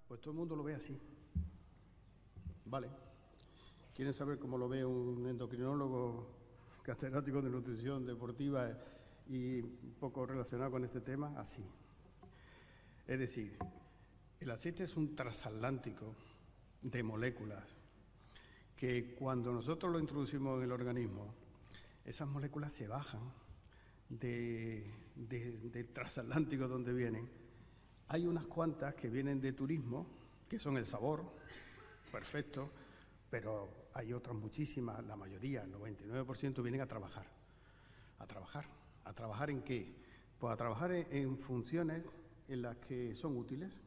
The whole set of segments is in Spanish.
Pues todo el mundo lo ve así. Vale. ¿Quieren saber cómo lo ve un endocrinólogo catedrático de nutrición deportiva y un poco relacionado con este tema? Así. Es decir, el aceite es un transatlántico de moléculas que cuando nosotros lo introducimos en el organismo, esas moléculas se bajan del transatlántico donde vienen. Hay unas cuantas que vienen de turismo, que son el sabor, perfecto, pero hay otras muchísimas, la mayoría, el 99% vienen a trabajar. ¿A trabajar? ¿A trabajar en qué? Pues a trabajar en funciones en las que son útiles.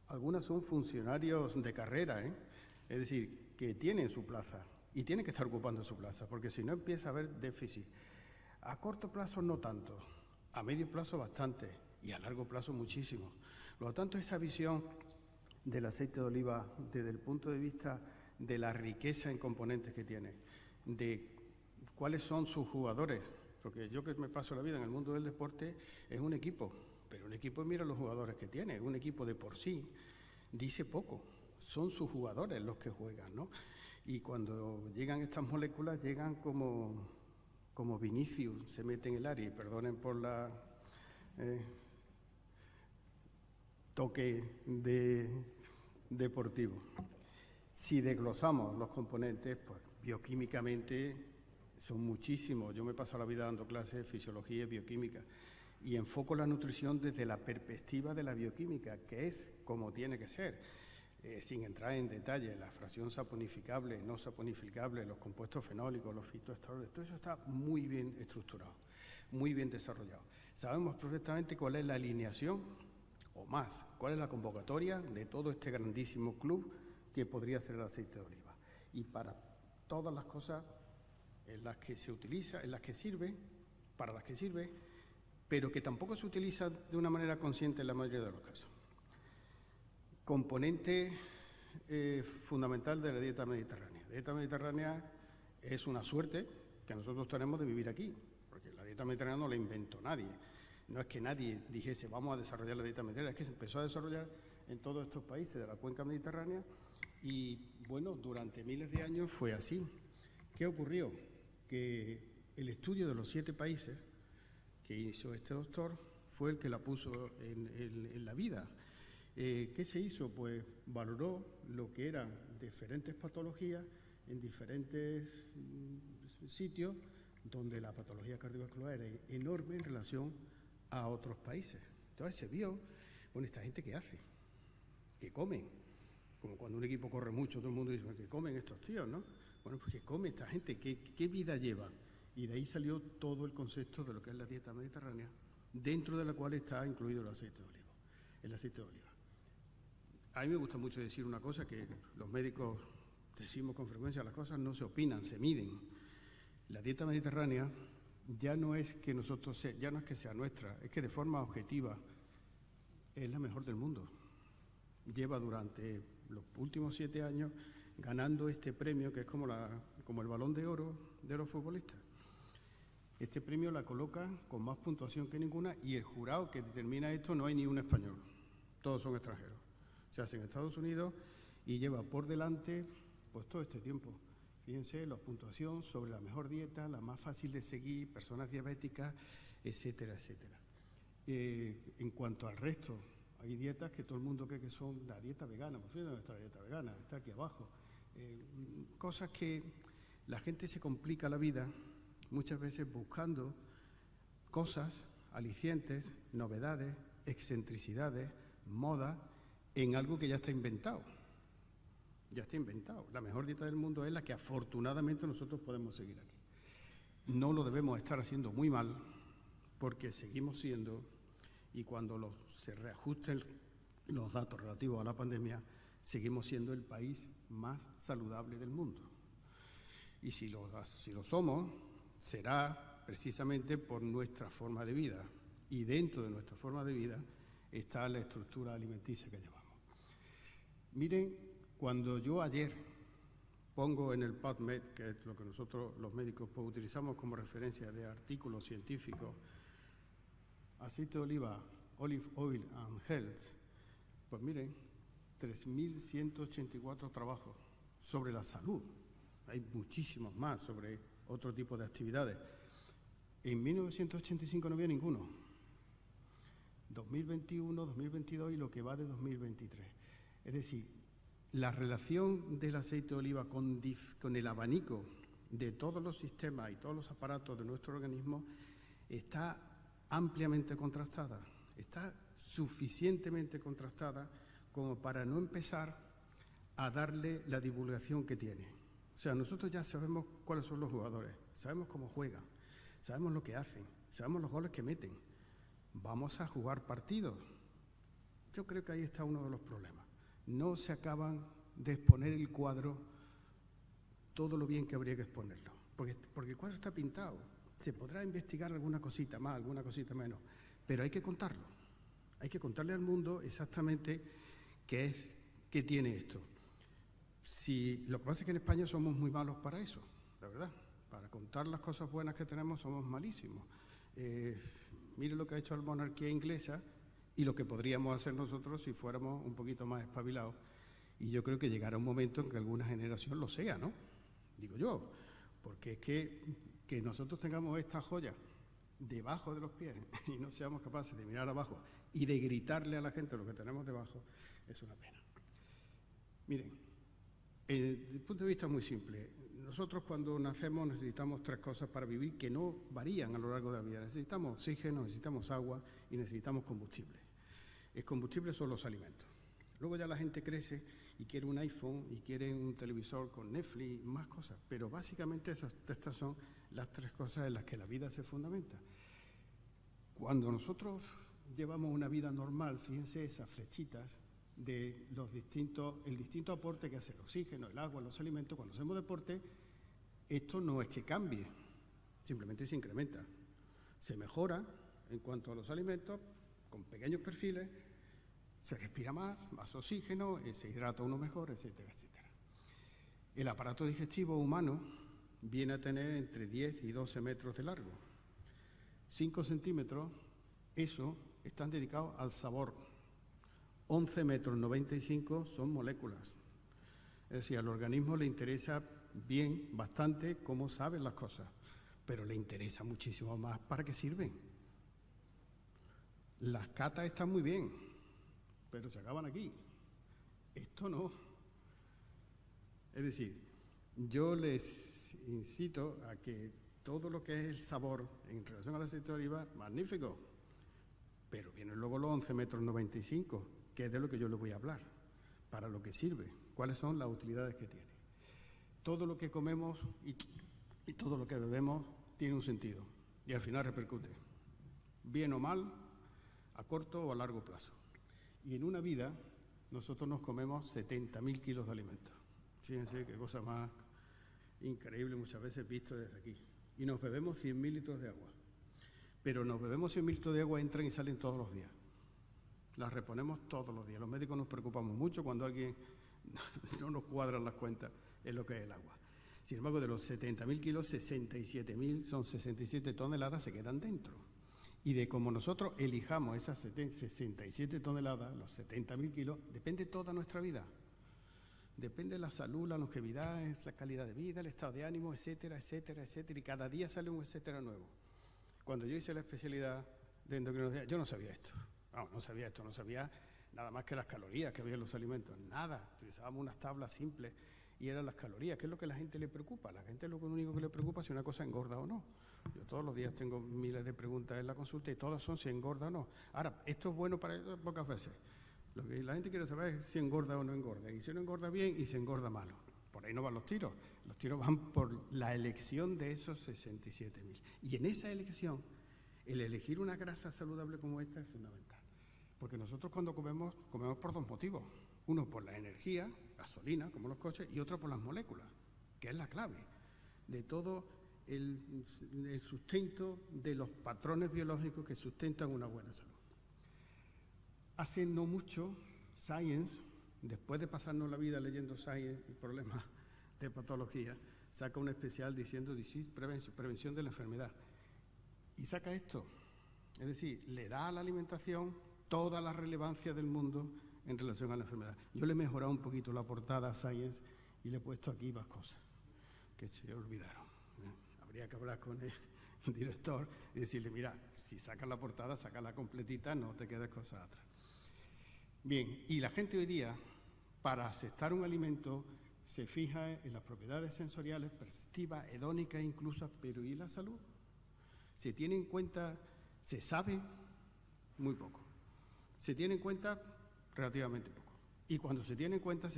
Algunas son funcionarios de carrera, es decir, que tienen su plaza y tienen que estar ocupando su plaza, porque si no empieza a haber déficit. A corto plazo no tanto, a medio plazo bastante y a largo plazo muchísimo. Por lo tanto, esa visión del aceite de oliva desde el punto de vista de la riqueza en componentes que tiene, de cuáles son sus jugadores, porque yo que me paso la vida en el mundo del deporte es un equipo, pero un equipo mira los jugadores que tiene, un equipo de por sí dice poco, son sus jugadores los que juegan, ¿no? Y cuando llegan estas moléculas llegan como Vinicius se mete en el área, y perdonen por la toque deportivo. Si desglosamos los componentes, pues bioquímicamente son muchísimos. Yo me paso la vida dando clases de fisiología y bioquímica y enfoco la nutrición desde la perspectiva de la bioquímica, que es como tiene que ser, sin entrar en detalle, la fracción saponificable, no saponificable, los compuestos fenólicos, los fitoesteroles, todo eso está muy bien estructurado, muy bien desarrollado. Sabemos perfectamente cuál es la alineación, o más, cuál es la convocatoria de todo este grandísimo club que podría ser el aceite de oliva. Y para todas las cosas en las que se utiliza, en las que sirve, para las que sirve, pero que tampoco se utiliza de una manera consciente en la mayoría de los casos. Componente fundamental de la dieta mediterránea. La dieta mediterránea es una suerte que nosotros tenemos de vivir aquí, porque la dieta mediterránea no la inventó nadie. No es que nadie dijese vamos a desarrollar la dieta mediterránea, es que se empezó a desarrollar en todos estos países de la cuenca mediterránea y, bueno, durante miles de años fue así. ¿Qué ocurrió? Que el estudio de los 7 países que hizo este doctor fue el que la puso en la vida. ¿Qué se hizo? Pues valoró lo que eran diferentes patologías en diferentes sitios donde la patología cardiovascular era enorme en relación a otros países. Entonces se vio, bueno, ¿esta gente qué hace? ¿Qué comen? Como cuando un equipo corre mucho, todo el mundo dice, ¿qué comen estos tíos, no? Bueno, pues ¿qué come esta gente? ¿Qué vida lleva? Y de ahí salió todo el concepto de lo que es la dieta mediterránea, dentro de la cual está incluido el aceite de oliva. El aceite de oliva. A mí me gusta mucho decir una cosa que los médicos decimos con frecuencia, las cosas no se opinan, se miden. La dieta mediterránea ya no es que sea nuestra, es que de forma objetiva es la mejor del mundo. Lleva durante los últimos 7 años ganando este premio que es como el Balón de Oro de los futbolistas. Este premio la coloca con más puntuación que ninguna y el jurado que determina esto no hay ni un español, todos son extranjeros. Se hace en Estados Unidos y lleva por delante pues todo este tiempo. Fíjense, la puntuación sobre la mejor dieta, la más fácil de seguir, personas diabéticas, etcétera, etcétera. En cuanto al resto, hay dietas que todo el mundo cree que son la dieta vegana, por fin nuestra dieta vegana, está aquí abajo. Cosas que la gente se complica la vida muchas veces buscando cosas, alicientes, novedades, excentricidades, moda, en algo que ya está inventado. Ya está inventado. La mejor dieta del mundo es la que afortunadamente nosotros podemos seguir aquí. No lo debemos estar haciendo muy mal porque seguimos siendo, y cuando se reajusten los datos relativos a la pandemia, seguimos siendo el país más saludable del mundo. Y si lo somos, será precisamente por nuestra forma de vida. Y dentro de nuestra forma de vida está la estructura alimenticia que llevamos. Miren, cuando yo ayer pongo en el PubMed, que es lo que nosotros los médicos pues, utilizamos como referencia de artículos científicos, aceite de oliva, olive oil and health, pues miren, 3.184 trabajos sobre la salud. Hay muchísimos más sobre otro tipo de actividades. En 1985 no había ninguno. 2021, 2022 y lo que va de 2023. Es decir, la relación del aceite de oliva con el abanico de todos los sistemas y todos los aparatos de nuestro organismo está ampliamente contrastada, está suficientemente contrastada como para no empezar a darle la divulgación que tiene. O sea, nosotros ya sabemos cuáles son los jugadores, sabemos cómo juegan, sabemos lo que hacen, sabemos los goles que meten. Vamos a jugar partidos. Yo creo que ahí está uno de los problemas. No se acaban de exponer el cuadro todo lo bien que habría que exponerlo. Porque el cuadro está pintado. Se podrá investigar alguna cosita más, alguna cosita menos, pero hay que contarlo. Hay que contarle al mundo exactamente qué tiene esto. Lo que pasa es que en España somos muy malos para eso, la verdad. Para contar las cosas buenas que tenemos somos malísimos. Mire lo que ha hecho la monarquía inglesa y lo que podríamos hacer nosotros si fuéramos un poquito más espabilados. Y yo creo que llegará un momento en que alguna generación lo sea, ¿no? Digo yo, porque es que nosotros tengamos esta joya debajo de los pies y no seamos capaces de mirar abajo y de gritarle a la gente lo que tenemos debajo, es una pena. Miren, desde el punto de vista muy simple, nosotros cuando nacemos necesitamos 3 cosas para vivir que no varían a lo largo de la vida. Necesitamos oxígeno, necesitamos agua y necesitamos combustible. El combustible son los alimentos. Luego ya la gente crece y quiere un iPhone y quiere un televisor con Netflix y más cosas. Pero básicamente estas son las 3 cosas en las que la vida se fundamenta. Cuando nosotros llevamos una vida normal, fíjense esas flechitas de el distinto aporte que hace el oxígeno, el agua, los alimentos. Cuando hacemos deporte, esto no es que cambie, simplemente se incrementa. Se mejora en cuanto a los alimentos, con pequeños perfiles, se respira más oxígeno, se hidrata uno mejor, etcétera, etcétera. El aparato digestivo humano viene a tener entre 10 y 12 metros de largo. 5 centímetros, eso están dedicados al sabor. 11 metros 95 son moléculas. Es decir, al organismo le interesa bastante cómo saben las cosas, pero le interesa muchísimo más para qué sirven. Las catas están muy bien, pero se acaban aquí. Esto no. Es decir, yo les incito a que todo lo que es el sabor en relación al aceite de oliva, magnífico, pero vienen luego los 11 metros 95, que es de lo que yo les voy a hablar, para lo que sirve, cuáles son las utilidades que tiene. Todo lo que comemos y todo lo que bebemos tiene un sentido y al final repercute, bien o mal, a corto o a largo plazo. Y en una vida nosotros nos comemos 70.000 kilos de alimentos. Fíjense qué cosa más increíble muchas veces visto desde aquí. Y nos bebemos 100.000 litros de agua. Pero nos bebemos 100.000 litros de agua, entran y salen todos los días. Las reponemos todos los días. Los médicos nos preocupamos mucho cuando alguien no nos cuadran las cuentas en lo que es el agua. Sin embargo, de los 70.000 kilos, 67.000 son 67 toneladas, se quedan dentro. Y de cómo nosotros elijamos esas 67 toneladas, los 70.000 kilos, depende toda nuestra vida. Depende la salud, la longevidad, la calidad de vida, el estado de ánimo, etcétera, etcétera, etcétera. Y cada día sale un etcétera nuevo. Cuando yo hice la especialidad de endocrinología, yo no sabía esto. No sabía nada más que las calorías que había en los alimentos. Nada. Utilizábamos unas tablas simples y eran las calorías, que es lo que a la gente le preocupa. A la gente lo único que le preocupa es si una cosa engorda o no. Yo todos los días tengo miles de preguntas en la consulta y todas son si engorda o no. Ahora, esto es bueno para pocas veces. Lo que la gente quiere saber es si engorda o no engorda. Y si no engorda bien y si engorda malo. Por ahí no van los tiros. Los tiros van por la elección de esos 67.000. Y en esa elección, el elegir una grasa saludable como esta es fundamental. Porque nosotros cuando comemos por 2 motivos. Uno por la energía, gasolina, como los coches, y otro por las moléculas, que es la clave de todo el sustento de los patrones biológicos que sustentan una buena salud. Hace no mucho, Science, después de pasarnos la vida leyendo Science y problemas de patología, saca un especial diciendo prevención de la enfermedad. Y saca esto. Es decir, le da a la alimentación toda la relevancia del mundo en relación a la enfermedad. Yo le he mejorado un poquito la portada a Science y le he puesto aquí más cosas que se olvidaron. Habría que hablar con el director y decirle, mira, si sacas la portada, sácala completita, no te quedes cosas atrás. Bien, y la gente hoy día, para aceptar un alimento, se fija en las propiedades sensoriales, perceptivas, hedónicas incluso, pero ¿y la salud? Se tiene en cuenta, se sabe muy poco. Se tiene en cuenta relativamente poco. Y cuando se tiene en cuenta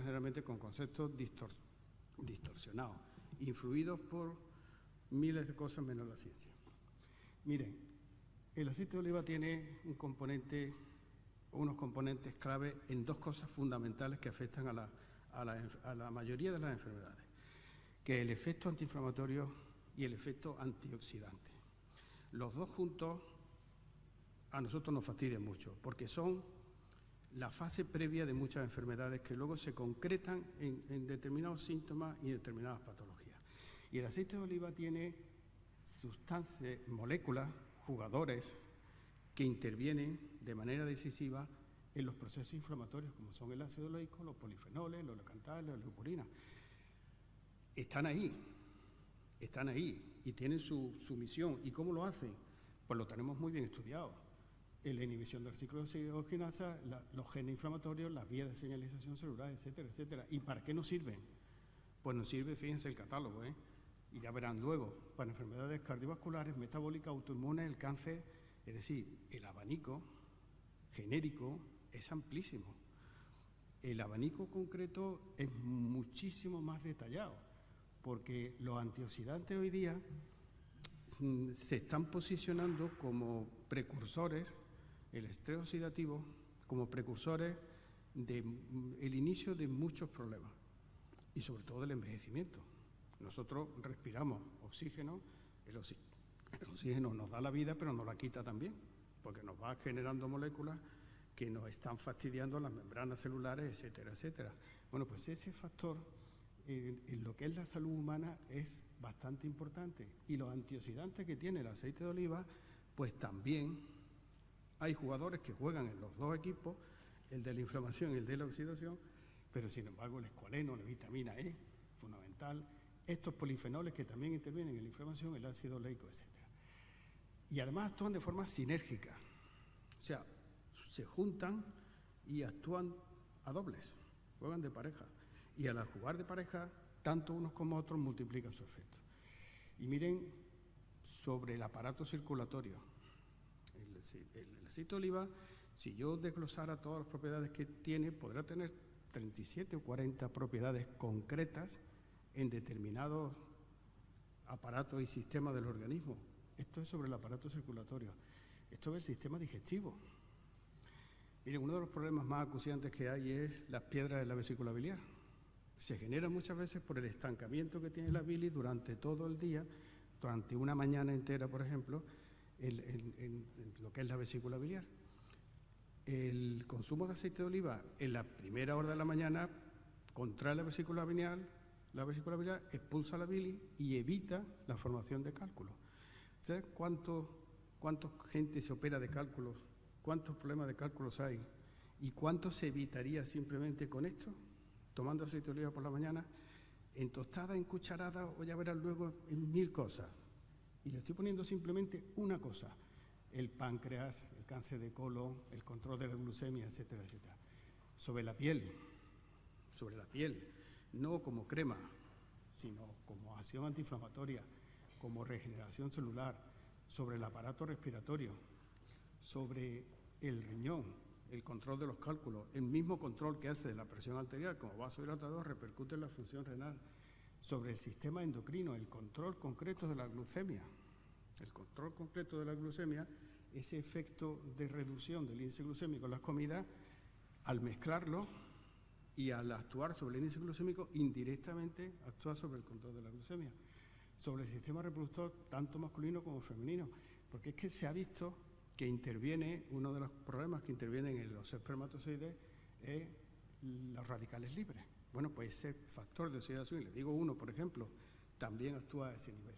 generalmente con conceptos distorsionados, influidos por miles de cosas menos la ciencia. Miren, el aceite de oliva tiene unos componentes clave en dos cosas fundamentales que afectan a la mayoría de las enfermedades, que es el efecto antiinflamatorio y el efecto antioxidante. Los dos juntos a nosotros nos fastidian mucho, porque son la fase previa de muchas enfermedades que luego se concretan en determinados síntomas y determinadas patologías. Y el aceite de oliva tiene sustancias, moléculas, jugadores, que intervienen de manera decisiva en los procesos inflamatorios, como son el ácido oleico, los polifenoles, los lactales, la leucurina. Están ahí y tienen su misión. ¿Y cómo lo hacen? Pues lo tenemos muy bien estudiado. En la inhibición del ciclo de oxigenasa, los genes inflamatorios, las vías de señalización celular, etcétera, etcétera. ¿Y para qué nos sirven? Pues nos sirve, fíjense el catálogo, y ya verán luego, para enfermedades cardiovasculares, metabólicas, autoinmunes, el cáncer. Es decir, el abanico genérico es amplísimo. El abanico concreto es muchísimo más detallado, porque los antioxidantes hoy día se están posicionando como precursores, el estrés oxidativo, como precursores del inicio de muchos problemas y sobre todo del envejecimiento. Nosotros respiramos oxígeno, el oxígeno nos da la vida, pero nos la quita también, porque nos va generando moléculas que nos están fastidiando las membranas celulares, etcétera, etcétera. Bueno, pues ese factor en lo que es la salud humana es bastante importante. Y los antioxidantes que tiene el aceite de oliva, pues también hay jugadores que juegan en los dos equipos, el de la inflamación y el de la oxidación, pero sin embargo el escualeno, la vitamina E, fundamental, estos polifenoles que también intervienen en la inflamación, el ácido oleico, etcétera. Y además actúan de forma sinérgica, o sea, se juntan y actúan a dobles, juegan de pareja. Y al jugar de pareja, tanto unos como otros multiplican su efecto. Y miren, sobre el aparato circulatorio, el aceite de oliva, si yo desglosara todas las propiedades que tiene, podrá tener 37 o 40 propiedades concretas en determinados aparatos y sistemas del organismo. Esto es sobre el aparato circulatorio. Esto es el sistema digestivo. Miren, uno de los problemas más acuciantes que hay es las piedras de la vesícula biliar. Se genera muchas veces por el estancamiento que tiene la bilis durante todo el día, durante una mañana entera, por ejemplo, en lo que es la vesícula biliar. El consumo de aceite de oliva en la primera hora de la mañana contrae la vesícula biliar expulsa la bilis y evita la formación de cálculos. ¿Sabes cuánta gente se opera de cálculos? ¿Cuántos problemas de cálculos hay? ¿Y cuánto se evitaría simplemente con esto? Tomando aceite de oliva por la mañana, en tostada, en cucharada, o ya verán luego en 1000 cosas. Y le estoy poniendo simplemente una cosa: el páncreas, el cáncer de colon, el control de la glucemia, etcétera, etcétera. Sobre la piel, no como crema, sino como acción antiinflamatoria, como regeneración celular, sobre el aparato respiratorio, sobre el riñón, el control de los cálculos, el mismo control que hace de la presión arterial como vasodilatador repercute en la función renal, sobre el sistema endocrino, el control concreto de la glucemia. El control concreto de la glucemia, ese efecto de reducción del índice glucémico en las comidas, al mezclarlo y al actuar sobre el índice glucémico, indirectamente actúa sobre el control de la glucemia. Sobre el sistema reproductor, tanto masculino como femenino, porque es que se ha visto que interviene, uno de los problemas que intervienen en los espermatozoides es los radicales libres. Bueno, pues ese factor de oxidación, y les digo uno, por ejemplo, también actúa a ese nivel.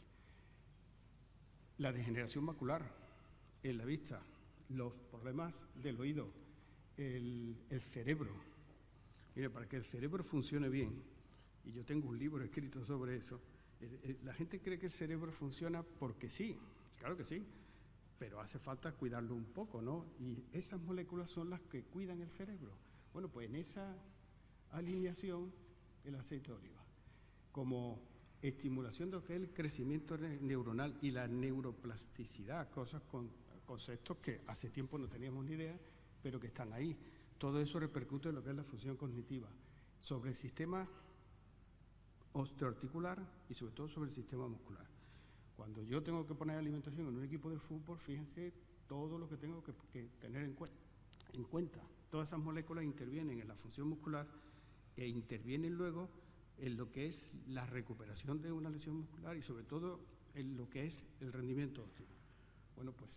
La degeneración macular en la vista, los problemas del oído, el cerebro. Mire, para que el cerebro funcione bien, y yo tengo un libro escrito sobre eso, la gente cree que el cerebro funciona porque sí, claro que sí, pero hace falta cuidarlo un poco, ¿no? Y esas moléculas son las que cuidan el cerebro. Bueno, pues en esa alineación, el aceite de oliva, como estimulación de lo que es el crecimiento neuronal y la neuroplasticidad, conceptos que hace tiempo no teníamos ni idea, pero que están ahí. Todo eso repercute en lo que es la función cognitiva, sobre el sistema osteoarticular y sobre todo sobre el sistema muscular. Cuando yo tengo que poner alimentación en un equipo de fútbol, fíjense todo lo que tengo que tener en cuenta. Todas esas moléculas intervienen en la función muscular e intervienen luego en lo que es la recuperación de una lesión muscular y sobre todo en lo que es el rendimiento óptimo. Bueno, pues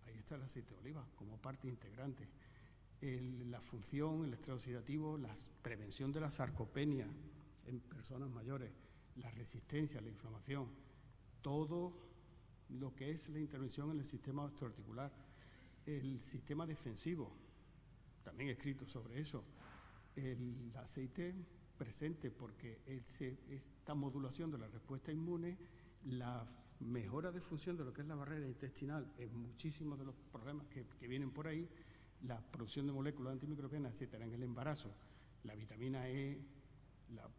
ahí está el aceite de oliva como parte integrante. La función, el estrés oxidativo, la prevención de la sarcopenia en personas mayores, la resistencia, la inflamación, todo lo que es la intervención en el sistema osteoarticular, el sistema defensivo, también he escrito sobre eso, el aceite presente porque esta modulación de la respuesta inmune, la mejora de función de lo que es la barrera intestinal en muchísimos de los problemas que vienen por ahí, la producción de moléculas antimicrobianas, etcétera, en el embarazo, la vitamina E, la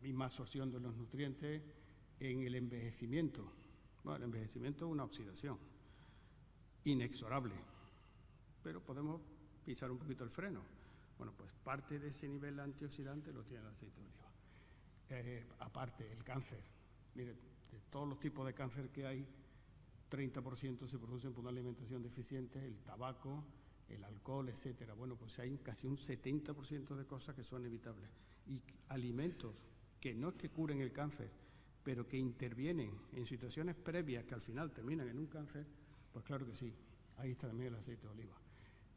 misma absorción de los nutrientes, en el envejecimiento. Bueno, el envejecimiento es una oxidación inexorable, pero podemos pisar un poquito el freno. Bueno, pues parte de ese nivel antioxidante lo tiene el aceite de oliva. Aparte, el cáncer. Mire, de todos los tipos de cáncer que hay, 30% se producen por una alimentación deficiente, el tabaco, el alcohol, etcétera. Bueno, pues hay casi un 70% de cosas que son evitables. Y alimentos que no es que curen el cáncer, pero que intervienen en situaciones previas que al final terminan en un cáncer, pues claro que sí, ahí está también el aceite de oliva.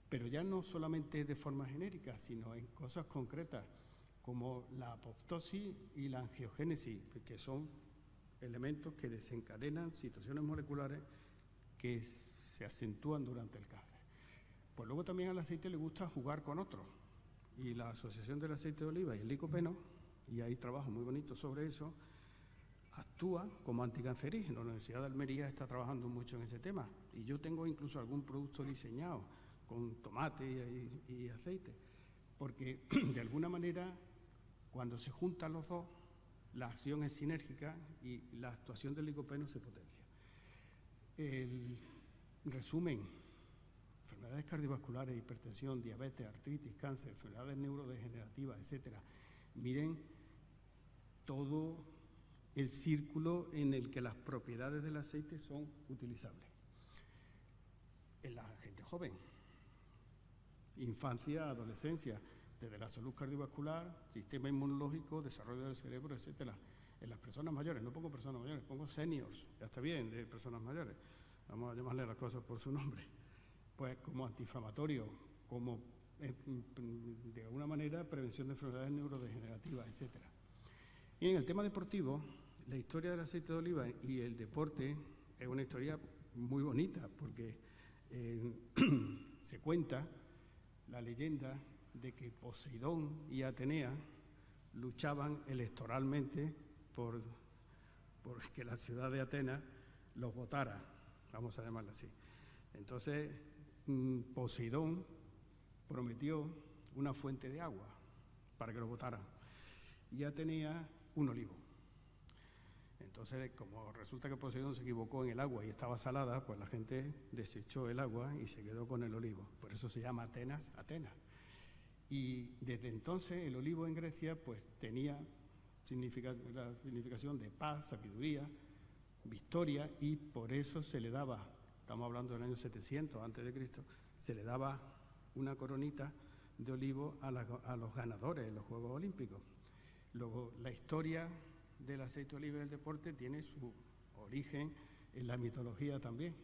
Pero ya no solamente de forma genérica, sino en cosas concretas, como la apoptosis y la angiogénesis, que son elementos que desencadenan situaciones moleculares que se acentúan durante el cáncer. Pues luego también al aceite le gusta jugar con otros, y la asociación del aceite de oliva y el licopeno, y hay trabajo muy bonito sobre eso, actúa como anticancerígeno. La Universidad de Almería está trabajando mucho en ese tema, y yo tengo incluso algún producto diseñado con tomate y aceite, porque de alguna manera cuando se juntan los dos, la acción es sinérgica y la actuación del licopeno se potencia. El resumen: enfermedades cardiovasculares, hipertensión, diabetes, artritis, cáncer, enfermedades neurodegenerativas, etcétera. Miren todo el círculo en el que las propiedades del aceite son utilizables. En la gente joven, infancia, adolescencia, desde la salud cardiovascular, sistema inmunológico, desarrollo del cerebro, etcétera. En las personas mayores, no pongo personas mayores, pongo seniors, ya está bien, de personas mayores, vamos a llamarle las cosas por su nombre, pues como antiinflamatorio, como de alguna manera prevención de enfermedades neurodegenerativas, etcétera. Y en el tema deportivo, la historia del aceite de oliva y el deporte es una historia muy bonita, porque se cuenta la leyenda de que Poseidón y Atenea luchaban electoralmente por que la ciudad de Atenas los votara, vamos a llamarla así. Entonces, Poseidón prometió una fuente de agua para que los votaran, y Atenea un olivo. Entonces, como resulta que Poseidón se equivocó en el agua y estaba salada, pues la gente desechó el agua y se quedó con el olivo. Por eso se llama Atenas, Atenas. Y desde entonces el olivo en Grecia pues tenía la significación de paz, sabiduría, victoria, y por eso se le daba, estamos hablando del año 700 a.C., se le daba una coronita de olivo a los ganadores de los Juegos Olímpicos. Luego, la historia del aceite de oliva del deporte tiene su origen en la mitología también.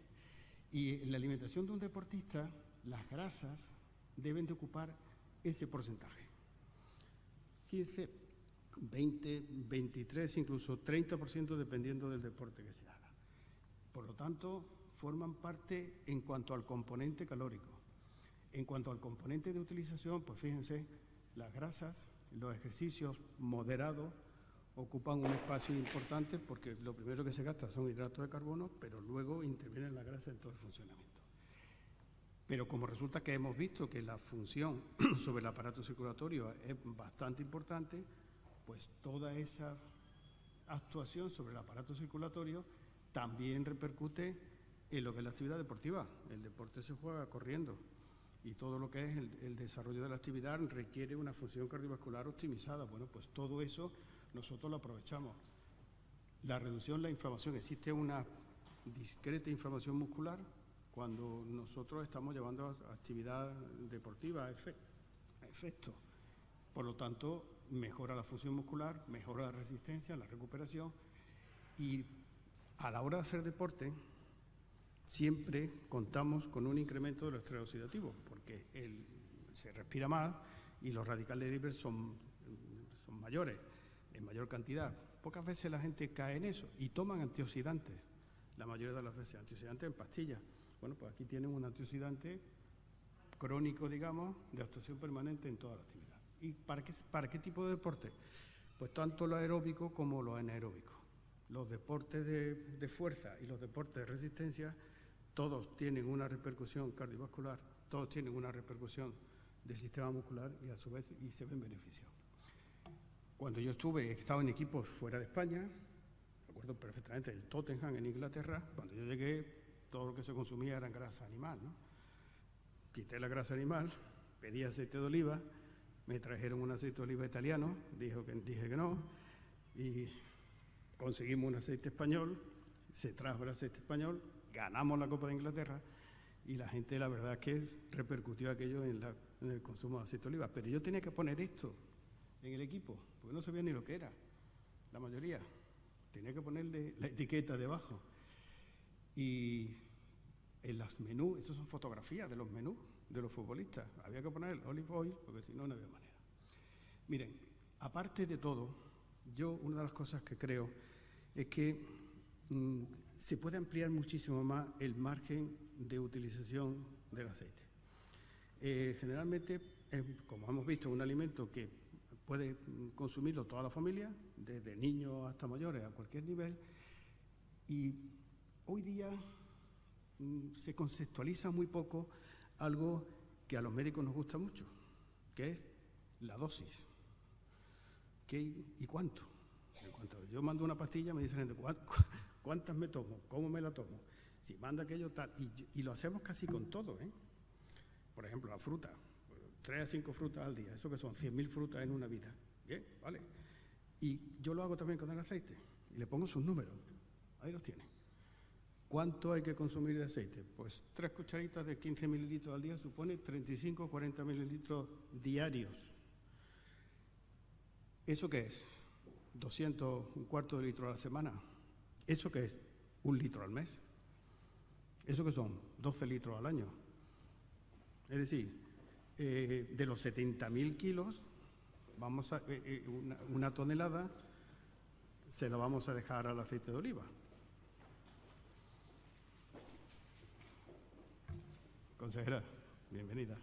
Y en la alimentación de un deportista, las grasas deben de ocupar ese porcentaje. 15, 20, 23, incluso 30%, dependiendo del deporte que se haga. Por lo tanto, forman parte en cuanto al componente calórico. En cuanto al componente de utilización, pues fíjense, las grasas, los ejercicios moderados ocupan un espacio importante porque lo primero que se gasta son hidratos de carbono, pero luego intervienen las grasas en todo el funcionamiento. Pero como resulta que hemos visto que la función sobre el aparato circulatorio es bastante importante, pues toda esa actuación sobre el aparato circulatorio también repercute en lo que es la actividad deportiva. El deporte se juega corriendo y todo lo que es el desarrollo de la actividad requiere una función cardiovascular optimizada. Bueno, pues todo eso nosotros lo aprovechamos. La reducción de la inflamación, existe una discreta inflamación muscular cuando nosotros estamos llevando actividad deportiva a efecto. Por lo tanto, mejora la función muscular, mejora la resistencia, la recuperación, y a la hora de hacer deporte siempre contamos con un incremento de los estrés oxidativos, porque se respira más y los radicales libres son mayores, en mayor cantidad. Pocas veces la gente cae en eso y toman antioxidantes, la mayoría de las veces, antioxidantes en pastillas. Bueno, pues aquí tienen un antioxidante crónico, digamos, de actuación permanente en toda la actividad. ¿Y para qué tipo de deporte? Pues tanto lo aeróbico como lo anaeróbico. Los deportes de fuerza y los deportes de resistencia, todos tienen una repercusión cardiovascular, todos tienen una repercusión del sistema muscular y a su vez se ven beneficios. Cuando yo he estado en equipos fuera de España, me acuerdo perfectamente del Tottenham en Inglaterra, cuando yo llegué todo lo que se consumía era grasa animal, ¿no? Quité la grasa animal, pedí aceite de oliva, me trajeron un aceite de oliva italiano, dije que no, y conseguimos un aceite español, se trajo el aceite español, ganamos la Copa de Inglaterra y la gente, la verdad, que repercutió aquello en el consumo de aceite de oliva. Pero yo tenía que poner esto en el equipo, porque no sabía ni lo que era, la mayoría. Tenía que ponerle la etiqueta debajo. Y en los menús, eso son fotografías de los menús de los futbolistas, había que poner el olive oil porque si no, no había manera. Miren, aparte de todo, yo una de las cosas que creo es que se puede ampliar muchísimo más el margen de utilización del aceite. Generalmente, como hemos visto, es un alimento que puede consumirlo toda la familia, desde niños hasta mayores, a cualquier nivel, y hoy día se conceptualiza muy poco algo que a los médicos nos gusta mucho, que es la dosis. ¿Y cuánto? Cuando yo mando una pastilla me dicen ¿cuántas me tomo? ¿Cómo me la tomo? Si manda aquello tal, y lo hacemos casi con todo, ¿eh? Por ejemplo, la fruta, 3 a 5 frutas al día, eso que son 100.000 frutas en una vida. Bien, vale. Y yo lo hago también con el aceite, y le pongo sus números, ahí los tiene. ¿Cuánto hay que consumir de aceite? Pues 3 cucharitas de 15 mililitros al día supone 35 o 40 mililitros diarios. ¿Eso qué es? 200, un cuarto de litro a la semana. ¿Eso qué es? 1 litro al mes. ¿Eso qué son? 12 litros al año. Es decir, de los 70.000 kilos, vamos a, una tonelada se la vamos a dejar al aceite de oliva. Consejera, bienvenida.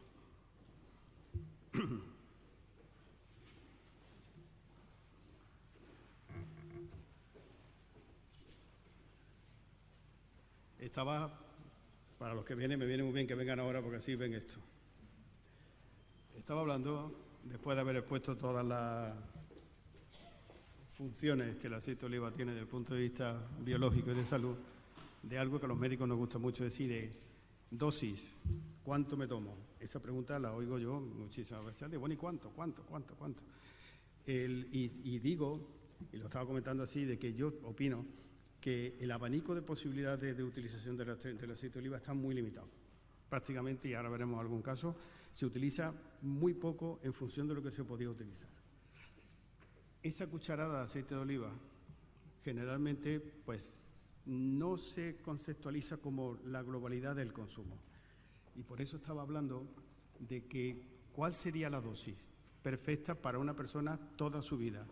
Para los que vienen, me viene muy bien que vengan ahora porque así ven esto. Estaba hablando, después de haber expuesto todas las funciones que el aceite de oliva tiene desde el punto de vista biológico y de salud, de algo que a los médicos nos gusta mucho decir, de dosis, ¿cuánto me tomo? Esa pregunta la oigo yo muchísimas veces. Bueno, ¿y cuánto? Y digo, y lo estaba comentando así, de que yo opino que el abanico de posibilidades de utilización del aceite de oliva está muy limitado. Prácticamente, y ahora veremos algún caso, se utiliza muy poco en función de lo que se podía utilizar. Esa cucharada de aceite de oliva generalmente pues no se conceptualiza como la globalidad del consumo. Y por eso estaba hablando de que cuál sería la dosis perfecta para una persona toda su vida.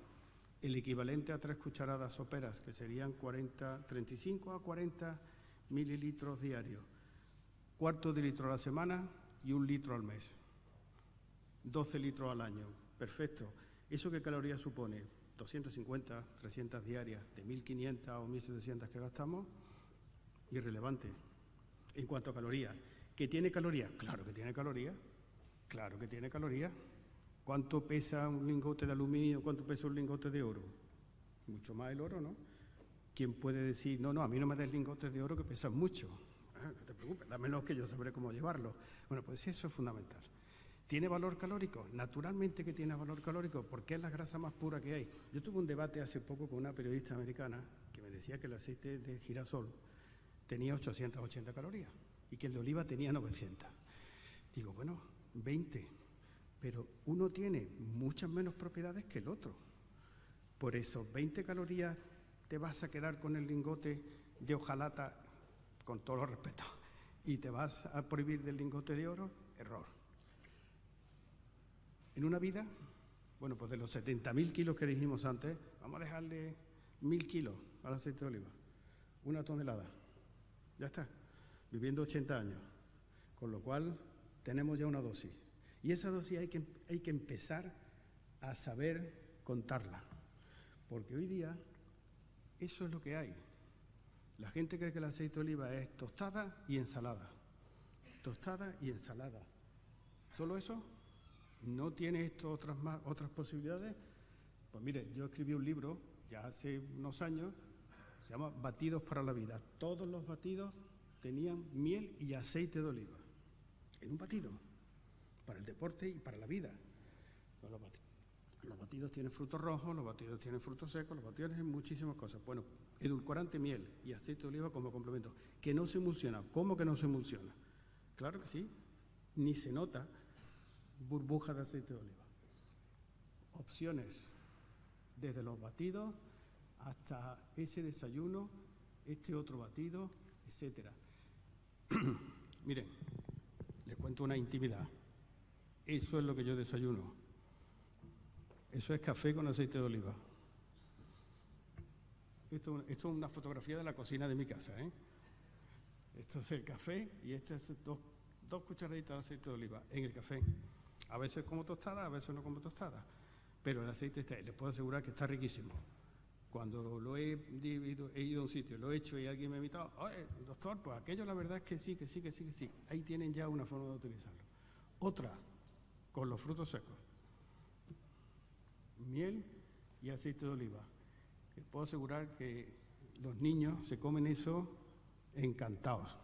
El equivalente a 3 cucharadas soperas, que serían 35 a 40 mililitros diarios. 1/4 de litro a la semana y 1 litro al mes. 12 litros al año. Perfecto. ¿Eso qué calorías supone? 250, 300 diarias, de 1.500 o 1.700 que gastamos. Irrelevante. En cuanto a calorías. ¿Que tiene calorías? Claro que tiene calorías. Claro que tiene calorías. ¿Cuánto pesa un lingote de aluminio? ¿Cuánto pesa un lingote de oro? Mucho más el oro, ¿no? ¿Quién puede decir, no, a mí no me des lingotes de oro que pesan mucho? No te preocupes, dámelos que yo sabré cómo llevarlo. Bueno, pues eso es fundamental. ¿Tiene valor calórico? Naturalmente que tiene valor calórico, porque es la grasa más pura que hay. Yo tuve un debate hace poco con una periodista americana que me decía que el aceite de girasol tenía 880 calorías y que el de oliva tenía 900. Digo, bueno, 20, pero uno tiene muchas menos propiedades que el otro. Por esos 20 calorías te vas a quedar con el lingote de hojalata, con todos los respetos, y te vas a prohibir del lingote de oro. Error. En una vida, bueno, pues de los 70.000 kilos que dijimos antes, vamos a dejarle 1.000 kilos al aceite de oliva, 1 tonelada. Ya está, viviendo 80 años, con lo cual tenemos ya una dosis. Y esa dosis hay que empezar a saber contarla, porque hoy día eso es lo que hay. La gente cree que el aceite de oliva es tostada y ensalada. Tostada y ensalada. ¿Solo eso? ¿No tiene esto otras posibilidades? Pues mire, yo escribí un libro ya hace unos años, se llama Batidos para la Vida. Todos los batidos tenían miel y aceite de oliva. En un batido, para el deporte y para la vida. Los batidos tienen frutos rojos, los batidos tienen frutos secos, los batidos tienen muchísimas cosas. Bueno, edulcorante, miel y aceite de oliva como complemento. Que no se emulsiona. ¿Cómo que no se emulsiona? Claro que sí. Ni se nota burbujas de aceite de oliva. Opciones. Desde los batidos hasta ese desayuno, este otro batido, etcétera. Miren, les cuento una intimidad. Eso es lo que yo desayuno. Eso es café con aceite de oliva. Esto es una fotografía de la cocina de mi casa, ¿eh? Esto es el café y este es dos cucharaditas de aceite de oliva en el café. A veces como tostada, a veces no como tostada. Pero el aceite está ahí, les puedo asegurar que está riquísimo. Cuando lo he ido a un sitio, lo he hecho y alguien me ha invitado, oye, doctor, pues aquello la verdad es que sí. Ahí tienen ya una forma de utilizarlo. Otra, con los frutos secos. Miel y aceite de oliva. Les puedo asegurar que los niños se comen eso encantados.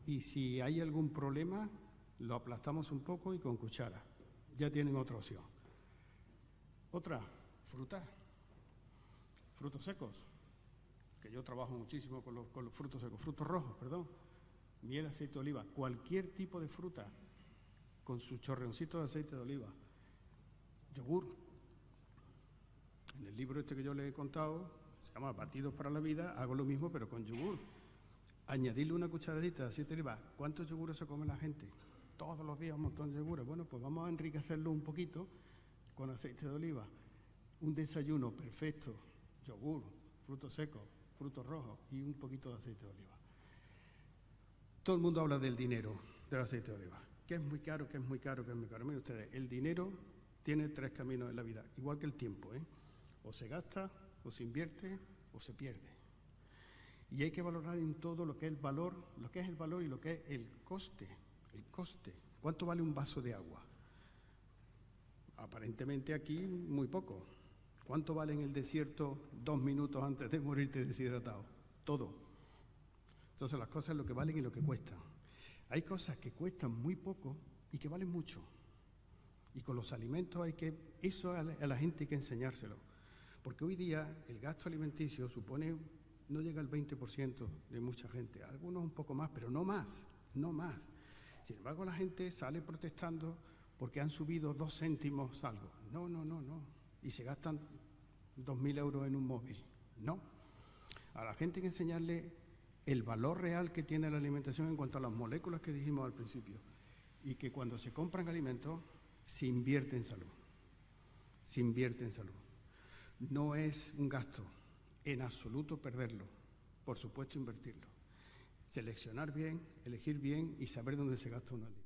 Y si hay algún problema, lo aplastamos un poco y con cuchara. Ya tienen otra opción. Otra, frutas secos, que yo trabajo muchísimo con los frutos secos, frutos rojos, perdón. Miel, aceite de oliva, cualquier tipo de fruta con su chorreoncito de aceite de oliva. Yogur. En el libro este que yo le he contado, se llama Batidos para la Vida, hago lo mismo pero con yogur. Añadirle una cucharadita de aceite de oliva. ¿Cuántos yogures se come la gente? Todos los días un montón de yogures. Bueno, pues vamos a enriquecerlo un poquito con aceite de oliva. Un desayuno perfecto, yogur, frutos secos, frutos rojos y un poquito de aceite de oliva. Todo el mundo habla del dinero, del aceite de oliva. Que es muy caro, que es muy caro, que es muy caro. Miren ustedes, el dinero tiene 3 caminos en la vida, igual que el tiempo, ¿eh? O se gasta, o se invierte, o se pierde. Y hay que valorar en todo lo que es el valor y lo que es el coste. El coste. ¿Cuánto vale un vaso de agua? Aparentemente aquí muy poco. ¿Cuánto vale en el desierto 2 minutos antes de morirte deshidratado? Todo. Entonces las cosas lo que valen y lo que cuestan. Hay cosas que cuestan muy poco y que valen mucho. Y con los alimentos eso a la gente hay que enseñárselo. Porque hoy día el gasto alimenticio no llega al 20% de mucha gente. Algunos un poco más, pero no más. Sin embargo, la gente sale protestando porque han subido 2 céntimos algo. No. Y se gastan 2.000 euros en un móvil. No. A la gente hay que enseñarle el valor real que tiene la alimentación en cuanto a las moléculas que dijimos al principio. Y que cuando se compran alimentos, se invierte en salud. No es un gasto, en absoluto perderlo. Por supuesto, invertirlo. Seleccionar bien, elegir bien y saber dónde se gasta uno al día.